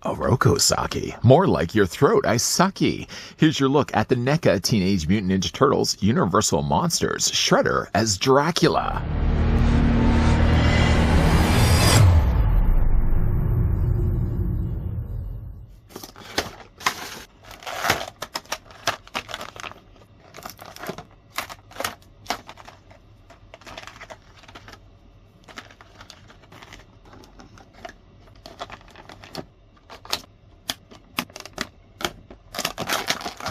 Orokosaki. More like your throat, I sucky. Here's your look at the NECA Teenage Mutant Ninja Turtles Universal Monsters Shredder as Dracula.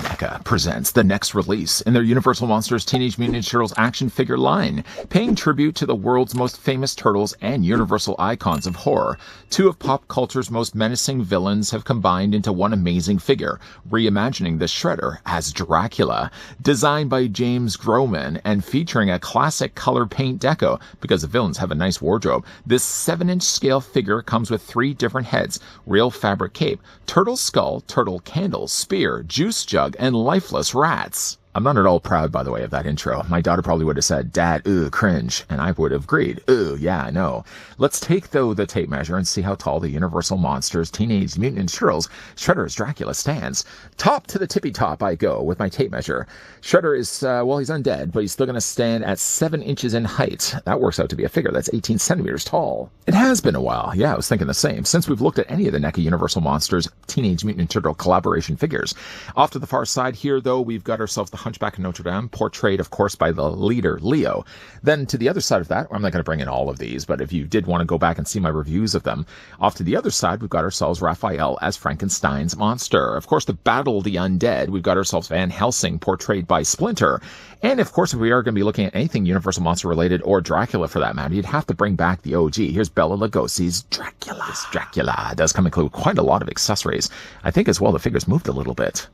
NECA presents the next release in their Universal Monsters Teenage Mutant Ninja Turtles action figure line, paying tribute to the world's most famous turtles and universal icons of horror. Two of pop culture's most menacing villains have combined into one amazing figure, reimagining the Shredder as Dracula. Designed by James Groman and featuring a classic color paint deco, because the villains have a nice wardrobe, this 7-inch scale figure comes with 3 different heads, real fabric cape, turtle skull, turtle candle, spear, juice jug, and lifeless rats. I'm not at all proud, by the way, of that intro. My daughter probably would have said, "Dad, cringe," and I would have agreed, yeah, I know. Let's take, though, the tape measure and see how tall the Universal Monsters Teenage Mutant Ninja Turtles Shredder as Dracula stands. Top to the tippy top I go with my tape measure. Shredder is, well, he's undead, but he's still going to stand at 7 inches in height. That works out to be a figure that's 18 centimeters tall. It has been a while. Yeah, I was thinking the same. Since we've looked at any of the NECA Universal Monsters Teenage Mutant Ninja Turtle collaboration figures. Off to the far side here, though, we've got ourselves the Hunchback of Notre Dame, portrayed, of course, by the leader, Leo. Then to the other side of that, I'm not going to bring in all of these, but if you did want to go back and see my reviews of them, off to the other side, we've got ourselves Raphael as Frankenstein's monster. Of course, to battle the undead, we've got ourselves Van Helsing, portrayed by Splinter. And of course, if we are going to be looking at anything Universal Monster related, or Dracula for that matter, you'd have to bring back the OG. Here's Bela Lugosi's Dracula. This Dracula does come include quite a lot of accessories. I think as well the figure's moved a little bit.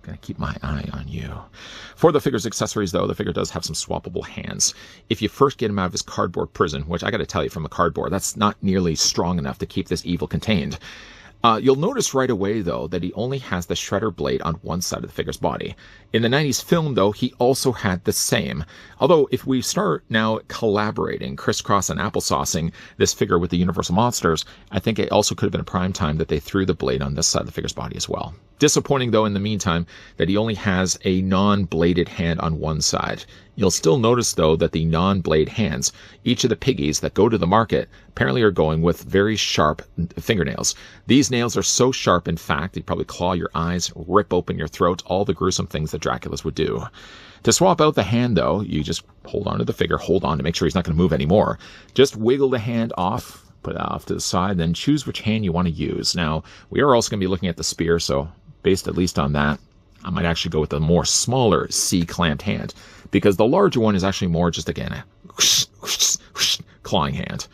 Gonna keep my eye on you. For the figure's accessories, though, the figure does have some swappable hands. If you first get him out of his cardboard prison, which I gotta tell you, from a cardboard, that's not nearly strong enough to keep this evil contained. You'll notice right away, though, that he only has the Shredder blade on one side of the figure's body. In the 90s film, though, he also had the same. Although, if we start now collaborating, crisscross and applesaucing this figure with the Universal Monsters, I think it also could have been a prime time that they threw the blade on this side of the figure's body as well. Disappointing, though, in the meantime, that he only has a non-bladed hand on one side. You'll still notice, though, that the non-blade hands, each of the piggies that go to the market, apparently are going with very sharp fingernails. These nails are so sharp, in fact, they probably claw your eyes, rip open your throat, all the gruesome things that Draculas would do. To swap out the hand, though, you just hold on to the figure, hold on to make sure he's not going to move anymore. Just wiggle the hand off, put it off to the side, then choose which hand you want to use. Now, we are also going to be looking at the spear, so based at least on that, I might actually go with the more smaller C-clamped hand, because the larger one is actually more just, again, a whoosh, whoosh, whoosh, clawing hand.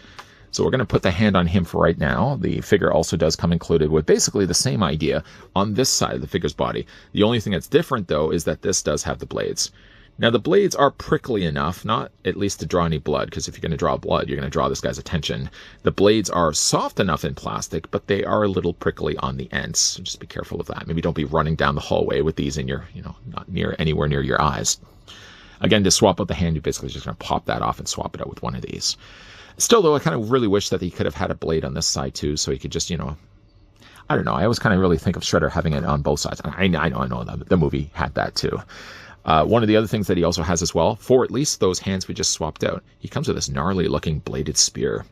So we're going to put the hand on him for right now. The figure also does come included with basically the same idea on this side of the figure's body. The only thing that's different, though, is that this does have the blades. Now, the blades are prickly enough, not at least to draw any blood, because if you're going to draw blood, you're going to draw this guy's attention. The blades are soft enough in plastic, but they are a little prickly on the ends, so just be careful of that. Maybe don't be running down the hallway with these in your, not anywhere near your eyes. Again, to swap out the hand, you're basically just going to pop that off and swap it out with one of these. Still, though, I kind of really wish that he could have had a blade on this side, too, so he could just, I don't know. I always kind of really think of Shredder having it on both sides. I know the movie had that, too. One of the other things that he also has as well, for at least those hands we just swapped out, he comes with this gnarly-looking bladed spear.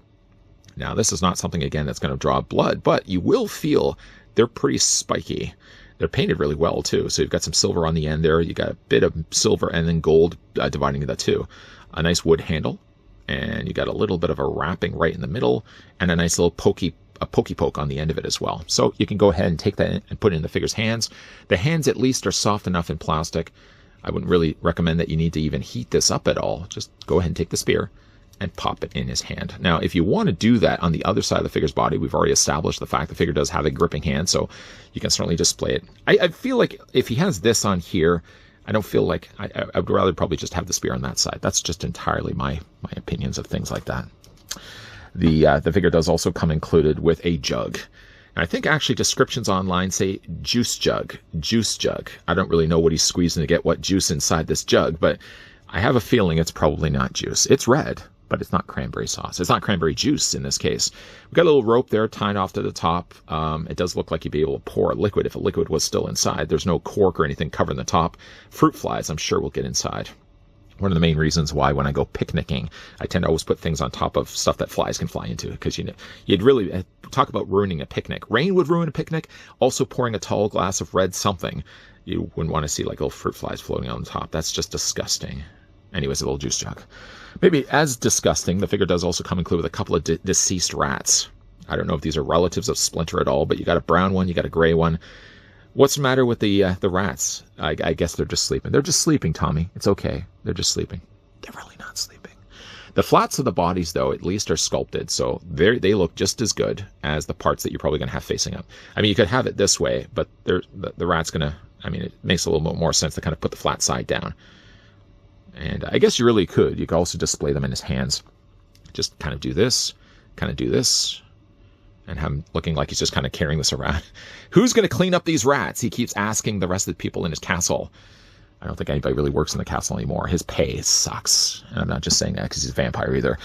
Now, this is not something, again, that's going to draw blood, but you will feel they're pretty spiky. They're painted really well, too. So you've got some silver on the end there. You got a bit of silver and then gold dividing the two. A nice wood handle. And you got a little bit of a wrapping right in the middle. And a nice little pokey poke on the end of it as well. So you can go ahead and take that and put it in the figure's hands. The hands, at least, are soft enough in plastic. I wouldn't really recommend that you need to even heat this up at all. Just go ahead and take the spear and pop it in his hand. Now, if you want to do that on the other side of the figure's body, we've already established the fact the figure does have a gripping hand, so you can certainly display it. I feel like if he has this on here, I don't feel like I would rather probably just have the spear on that side. That's just entirely my opinions of things like that. The figure does also come included with a jug. And I think actually descriptions online say juice jug. I don't really know what he's squeezing to get what juice inside this jug, but I have a feeling it's probably not juice. It's red, but but it's not cranberry sauce. It's not cranberry juice in this case. We've got a little rope there tied off to the top. It does look like you'd be able to pour a liquid if a liquid was still inside. There's no cork or anything covering the top. Fruit flies, I'm sure, will get inside. One of the main reasons why when I go picnicking, I tend to always put things on top of stuff that flies can fly into, because you'd really talk about ruining a picnic. Rain would ruin a picnic. Also pouring a tall glass of red something. You wouldn't want to see like little fruit flies floating on the top. That's just disgusting. Anyways, a little juice jug. Maybe as disgusting, the figure does also come included with a couple of deceased rats. I don't know if these are relatives of Splinter at all, but you got a brown one, you got a gray one. What's the matter with the rats? I guess they're just sleeping. They're just sleeping, Tommy. It's okay. They're just sleeping. They're really not sleeping. The flats of the bodies, though, at least are sculpted, so they look just as good as the parts that you're probably going to have facing up. I mean, you could have it this way, but the rat's going to... I mean, it makes a little bit more sense to kind of put the flat side down. And I guess you really could. You could also display them in his hands. Just kind of do this, and have him looking like he's just kind of carrying this around. Who's going to clean up these rats? He keeps asking the rest of the people in his castle. I don't think anybody really works in the castle anymore. His pay sucks. And I'm not just saying that because he's a vampire either.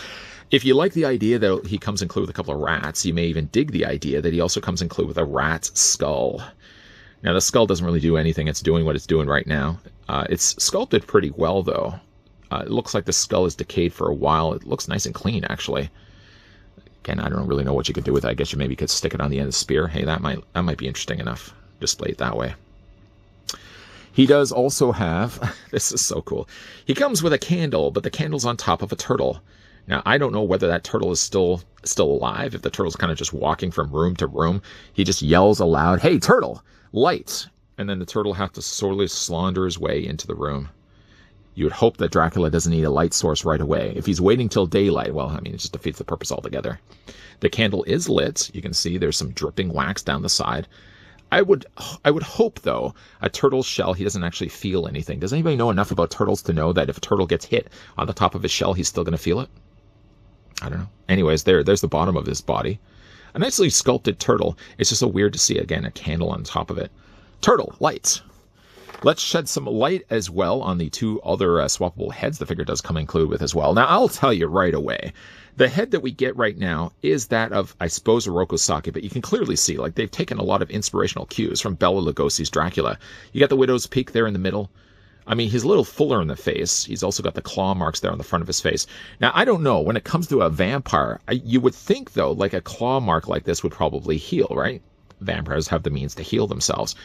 If you like the idea that he comes included with a couple of rats, you may even dig the idea that he also comes included with a rat's skull. Now, the skull doesn't really do anything. It's doing what it's doing right now. It's sculpted pretty well, though. It looks like the skull is decayed for a while. It looks nice and clean, actually. Again, I don't really know what you could do with it. I guess you maybe could stick it on the end of the spear. Hey, that might be interesting enough. Display it that way. He does also have... This is so cool. He comes with a candle, but the candle's on top of a turtle. Now, I don't know whether that turtle is still alive. If the turtle's kind of just walking from room to room, he just yells aloud, "Hey, turtle, light!" And then the turtle has to slowly slaughter his way into the room. You would hope that Dracula doesn't need a light source right away. If he's waiting till daylight, well, I mean, it just defeats the purpose altogether. The candle is lit. You can see there's some dripping wax down the side. I would hope, though, a turtle's shell, he doesn't actually feel anything. Does anybody know enough about turtles to know that if a turtle gets hit on the top of his shell, he's still going to feel it? I don't know. Anyways, there's the bottom of his body. A nicely sculpted turtle. It's just so weird to see, again, a candle on top of it. Turtle, light. Let's shed some light as well on the two other swappable heads the figure does come included with as well. Now, I'll tell you right away, the head that we get right now is that of, I suppose, Oroku Saki, but you can clearly see, like, they've taken a lot of inspirational cues from Bela Lugosi's Dracula. You got the widow's peak there in the middle. I mean, he's a little fuller in the face. He's also got the claw marks there on the front of his face. Now, I don't know. When it comes to a vampire, you would think, though, like a claw mark like this would probably heal, right? Vampires have the means to heal themselves.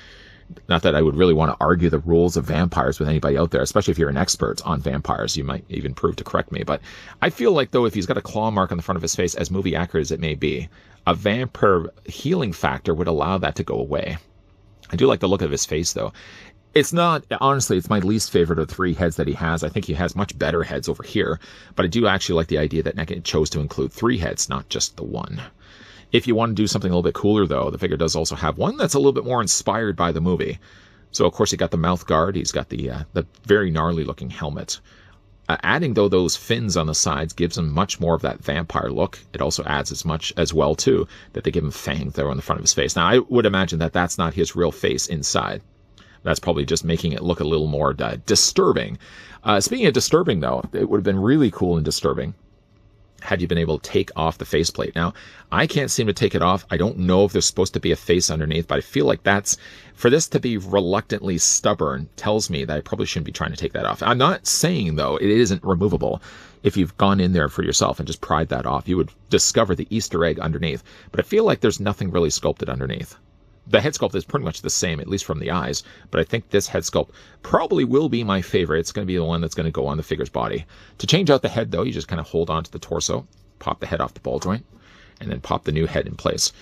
Not that I would really want to argue the rules of vampires with anybody out there, especially if you're an expert on vampires. You might even prove to correct me. But I feel like, though, if he's got a claw mark on the front of his face, as movie accurate as it may be, a vampire healing factor would allow that to go away. I do like the look of his face, though. It's not, honestly, it's my least favorite of the three heads that he has. I think he has much better heads over here. But I do actually like the idea that NECA chose to include three heads, not just the one. If you want to do something a little bit cooler, though, the figure does also have one that's a little bit more inspired by the movie. So, of course, he got the mouth guard. He's got the very gnarly-looking helmet. Adding, though, those fins on the sides gives him much more of that vampire look. It also adds as much as well, too, that they give him fangs there on the front of his face. Now, I would imagine that that's not his real face inside. That's probably just making it look a little more disturbing. Speaking of disturbing, though, it would have been really cool and disturbing had you been able to take off the faceplate. Now, I can't seem to take it off. I don't know if there's supposed to be a face underneath, but I feel like for this to be reluctantly stubborn tells me that I probably shouldn't be trying to take that off. I'm not saying, though, it isn't removable. If you've gone in there for yourself and just pried that off, you would discover the Easter egg underneath. But I feel like there's nothing really sculpted underneath. The head sculpt is pretty much the same, at least from the eyes, but I think this head sculpt probably will be my favorite. It's going to be the one that's going to go on the figure's body. To change out the head, though, you just kind of hold on to the torso, pop the head off the ball joint, and then pop the new head in place.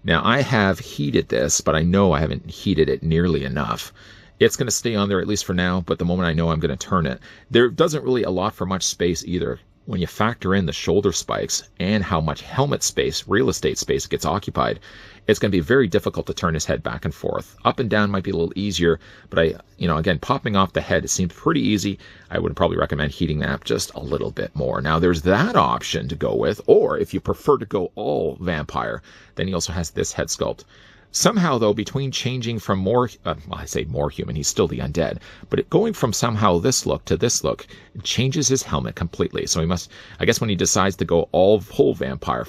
Now, I have heated this, but I know I haven't heated it nearly enough. It's going to stay on there, at least for now, but the moment I know I'm going to turn it, there doesn't really allot for much space either. When you factor in the shoulder spikes and how much helmet space, real estate space gets occupied, it's going to be very difficult to turn his head back and forth. Up and down might be a little easier, but again, popping off the head, it seems pretty easy. I would probably recommend heating that up just a little bit more. Now, there's that option to go with, or if you prefer to go all vampire, then he also has this head sculpt. Somehow, though, between changing from more, well, I say more human, he's still the undead, but going from somehow this look to this look, it changes his helmet completely. So he must, I guess when he decides to go all full vampire,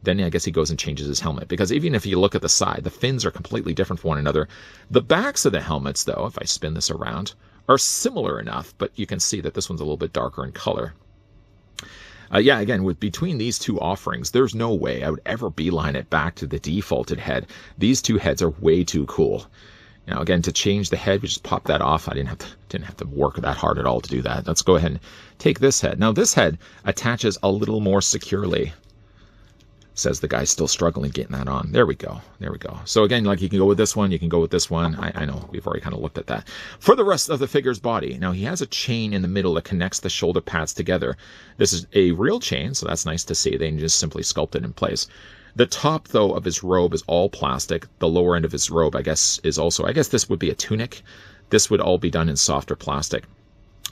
then I guess he goes and changes his helmet. Because even if you look at the side, the fins are completely different from one another. The backs of the helmets, though, if I spin this around, are similar enough, but you can see that this one's a little bit darker in color. Yeah, again, with between these two offerings, there's no way I would ever beeline it back to the defaulted head. These two heads are way too cool. Now, again, to change the head, we just pop that off. I didn't have to work that hard at all to do that. Let's go ahead and take this head. Now, this head attaches a little more securely. Says the guy's still struggling getting that on. There we go. There we go. So again, like you can go with this one, you can go with this one. I know we've already kind of looked at that. For the rest of the figure's body, now he has a chain in the middle that connects the shoulder pads together. This is a real chain, so that's nice to see. They just simply sculpt it in place. The top, though, of his robe is all plastic. The lower end of his robe, I guess, is also, I guess this would be a tunic. This would all be done in softer plastic.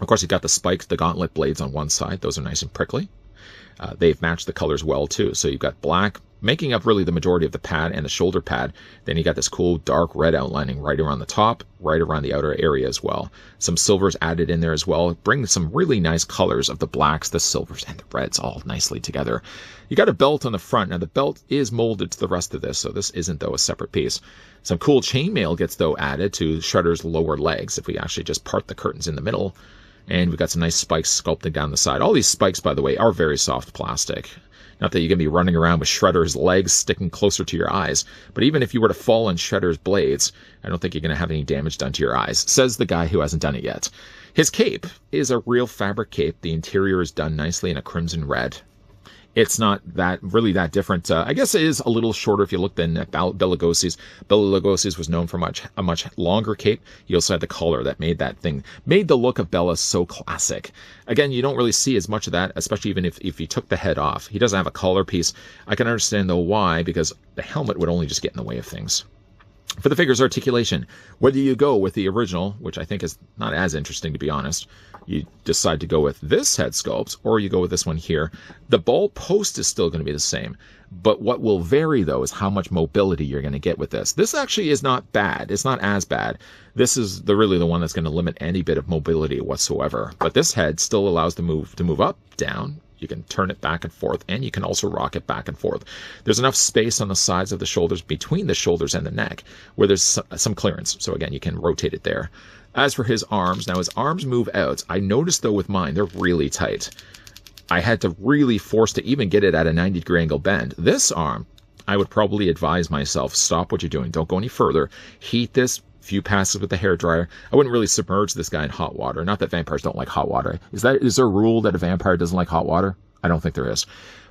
Of course, you've got the spikes, the gauntlet blades on one side. Those are nice and prickly. They've matched the colors well, too. So you've got black, making up really the majority of the pad and the shoulder pad. Then you got this cool dark red outlining right around the top, right around the outer area as well. Some silvers added in there as well. Bring some really nice colors of the blacks, the silvers, and the reds all nicely together. You got a belt on the front. Now, the belt is molded to the rest of this, so this isn't, though, a separate piece. Some cool chainmail gets, though, added to Shredder's lower legs if we actually just part the curtains in the middle. And we've got some nice spikes sculpted down the side. All these spikes, by the way, are very soft plastic. Not that you're going to be running around with Shredder's legs sticking closer to your eyes, but even if you were to fall on Shredder's blades, I don't think you're going to have any damage done to your eyes, says the guy who hasn't done it yet. His cape is a real fabric cape. The interior is done nicely in a crimson red. It's not really that different. I guess it is a little shorter if you look than Bela Lugosi's. Bela Lugosi's was known for a much longer cape. He also had the collar that made the look of Bela so classic. Again, you don't really see as much of that, especially even if he took the head off. He doesn't have a collar piece. I can understand, though, why, because the helmet would only just get in the way of things. For the figure's articulation, whether you go with the original, which I think is not as interesting to be honest, you decide to go with this head sculpt, or you go with this one here, the ball post is still going to be the same. But what will vary, though, is how much mobility you're going to get with this. This actually is not bad. It's not as bad. This is really the one that's going to limit any bit of mobility whatsoever. But this head still allows to move up, down. You can turn it back and forth, and you can also rock it back and forth. There's enough space on the sides of the shoulders, between the shoulders and the neck, where there's some clearance. So again, you can rotate it there. As for his arms, now his arms move out. I noticed, though, with mine, they're really tight. I had to really force to even get it at a 90-degree angle bend. This arm, I would probably advise myself, stop what you're doing. Don't go any further. Heat this. Few passes with the hairdryer. I wouldn't really submerge this guy in hot water. Not that vampires don't like hot water. Is there a rule that a vampire doesn't like hot water? I don't think there is.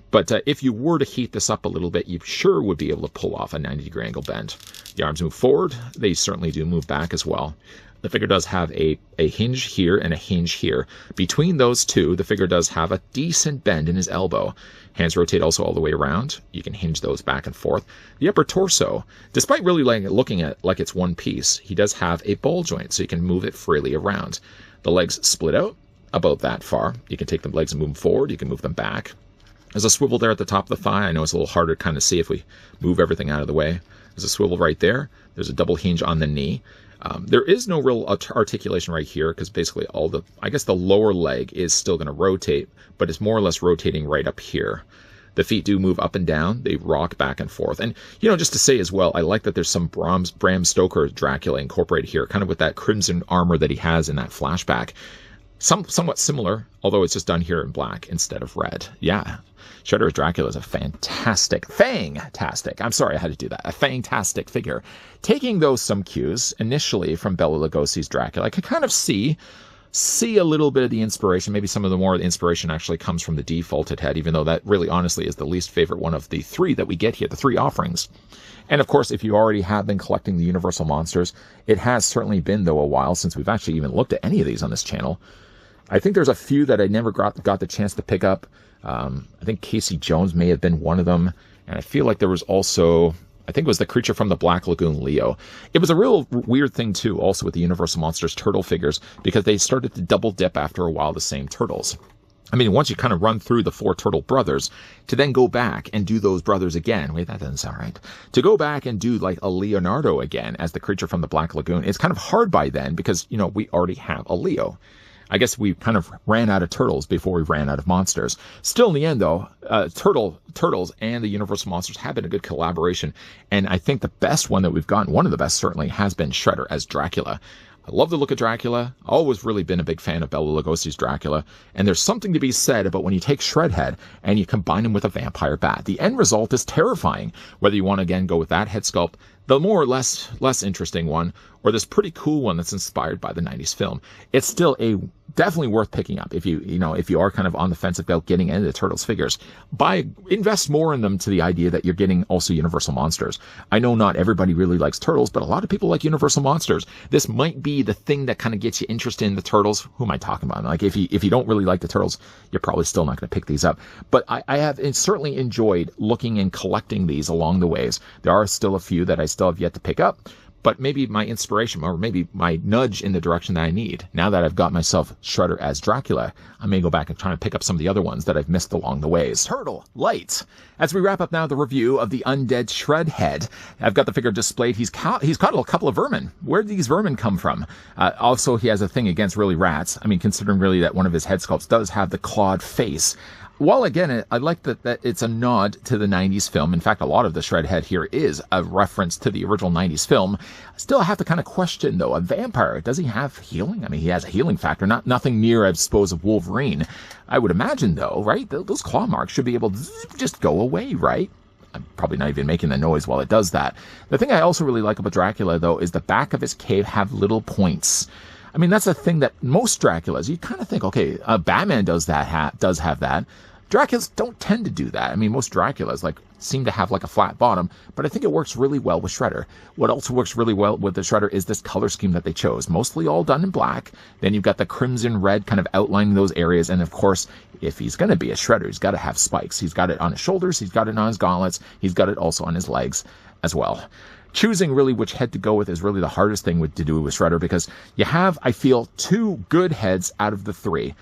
But if you were to heat this up a little bit, you sure would be able to pull off a 90-degree angle bend. The arms move forward. They certainly do move back as well. The figure does have a hinge here and a hinge here. Between those two, the figure does have a decent bend in his elbow. Hands rotate also all the way around. You can hinge those back and forth. The upper torso, despite really looking at like it's one piece, he does have a ball joint, so you can move it freely around. The legs split out about that far. You can take the legs and move them forward. You can move them back. There's a swivel there at the top of the thigh. I know it's a little harder to kind of see if we move everything out of the way. There's a swivel right there. There's a double hinge on the knee. There is no real articulation right here because basically I guess the lower leg is still going to rotate, but it's more or less rotating right up here. The feet do move up and down. They rock back and forth. And, just to say as well, I like that there's some Bram Stoker Dracula incorporated here, kind of with that crimson armor that he has in that flashback. Somewhat similar, although it's just done here in black instead of red. Yeah. Shredder's Dracula is a fantastic figure. Taking those some cues initially from Bela Lugosi's Dracula, I could kind of see a little bit of the inspiration. Maybe some of the more of the inspiration actually comes from the defaulted head, even though that really honestly is the least favorite one of the three that we get here, the three offerings. And of course, if you already have been collecting the Universal Monsters, it has certainly been, though, a while since we've actually even looked at any of these on this channel. I think there's a few that I never got the chance to pick up. I think Casey Jones may have been one of them. And I feel like there was also, I think it was the Creature from the Black Lagoon, Leo. It was a real weird thing, too, also with the Universal Monsters turtle figures, because they started to double dip after a while, the same turtles. I mean, once you kind of run through the 4 turtle brothers, to then go back and do those brothers again. Wait, that doesn't sound right. To go back and do like a Leonardo again as the creature from the Black Lagoon, it's kind of hard by then because, you know, we already have a Leo. I guess we kind of ran out of turtles before we ran out of monsters. Still, in the end, though, Turtles and the Universal Monsters have been a good collaboration. And I think the best one that we've gotten, one of the best certainly, has been Shredder as Dracula. I love the look of Dracula. Always really been a big fan of Bela Lugosi's Dracula. And there's something to be said about when you take Shredhead and you combine him with a vampire bat. The end result is terrifying. Whether you want to, again, go with that head sculpt, the more or less interesting one, or this pretty cool one that's inspired by the 90s film. It's still definitely worth picking up if you are kind of on the fence about getting into the Turtles figures. Invest more in them to the idea that you're getting also Universal Monsters. I know not everybody really likes Turtles, but a lot of people like Universal Monsters. This might be the thing that kind of gets you interested in the Turtles. Who am I talking about? Like if you don't really like the Turtles, you're probably still not going to pick these up. But I have certainly enjoyed looking and collecting these along the ways. There are still a few that I still have yet to pick up. But maybe my inspiration, or maybe my nudge in the direction that I need. Now that I've got myself Shredder as Dracula, I may go back and try to pick up some of the other ones that I've missed along the ways. Turtle Light. As we wrap up now the review of the Undead Shredhead, I've got the figure displayed. He's caught a couple of vermin. Where did these vermin come from? Also, he has a thing against really rats. I mean, considering really that one of his head sculpts does have the clawed face. While again, I like that it's a nod to the 90s film. In fact, a lot of the Shredhead here is a reference to the original 90s film. I still have to kind of question, though, a vampire, does he have healing? I mean, he has a healing factor, nothing near, I suppose, of Wolverine. I would imagine, though, right? Those claw marks should be able to just go away, right? I'm probably not even making the noise while it does that. The thing I also really like about Dracula, though, is the back of his cave have little points. I mean, that's a thing that most Draculas, you kind of think, okay, Batman does have that. Draculas don't tend to do that. I mean, most Draculas seem to have like a flat bottom, but I think it works really well with Shredder. What also works really well with the Shredder is this color scheme that they chose, mostly all done in black. Then you've got the crimson red kind of outlining those areas, and of course, if he's going to be a Shredder, he's got to have spikes. He's got it on his shoulders, he's got it on his gauntlets, he's got it also on his legs as well. Choosing really which head to go with is really the hardest thing to do with Shredder, because you have, I feel, 2 good heads out of the 3.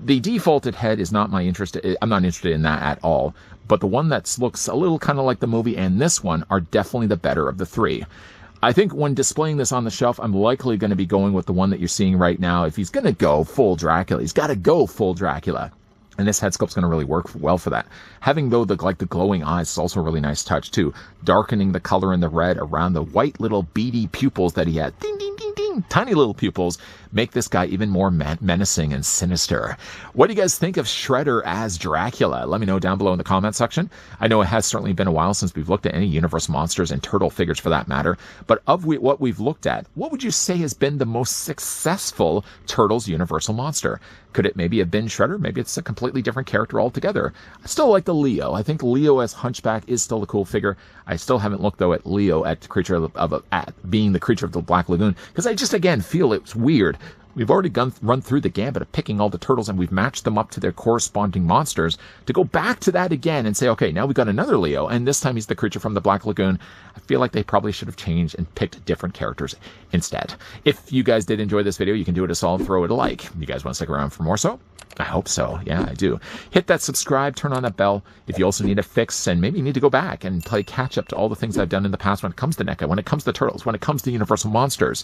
The defaulted head is not my interest. I'm not interested in that at all. But the one that looks a little kind of like the movie and this one are definitely the better of the 3. I think when displaying this on the shelf, I'm likely going to be going with the one that you're seeing right now. If he's going to go full Dracula, he's got to go full Dracula. And this head sculpt's going to really work well for that. Having, though, the glowing eyes is also a really nice touch, too. Darkening the color in the red around the white little beady pupils that he had. Ding, ding, ding, ding. Tiny little pupils make this guy even more menacing and sinister. What do you guys think of Shredder as Dracula? Let me know down below in the comment section. I know it has certainly been a while since we've looked at any Universal Monsters and Turtle figures for that matter. But of what we've looked at, what would you say has been the most successful Turtles Universal Monster? Could it maybe have been Shredder? Maybe it's a completely different character altogether. I still like the Leo. I think Leo as Hunchback is still a cool figure. I still haven't looked, though, at Leo at being the creature of the Black Lagoon, because I just, again, feel it's weird. We've already run through the gambit of picking all the turtles, and we've matched them up to their corresponding monsters. To go back to that again and say, okay, now we've got another Leo, and this time he's the creature from the Black Lagoon. I feel like they probably should have changed and picked different characters instead. If you guys did enjoy this video, you can do it a solid, throw it a like. You guys want to stick around for more so? I hope so. Yeah, I do. Hit that subscribe, turn on that bell. If you also need a fix and maybe need to go back and play catch up to all the things I've done in the past when it comes to NECA, when it comes to Turtles, when it comes to Universal Monsters,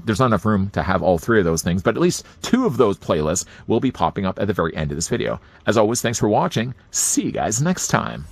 there's not enough room to have all 3 of those things, but at least 2 of those playlists will be popping up at the very end of this video. As always, thanks for watching. See you guys next time.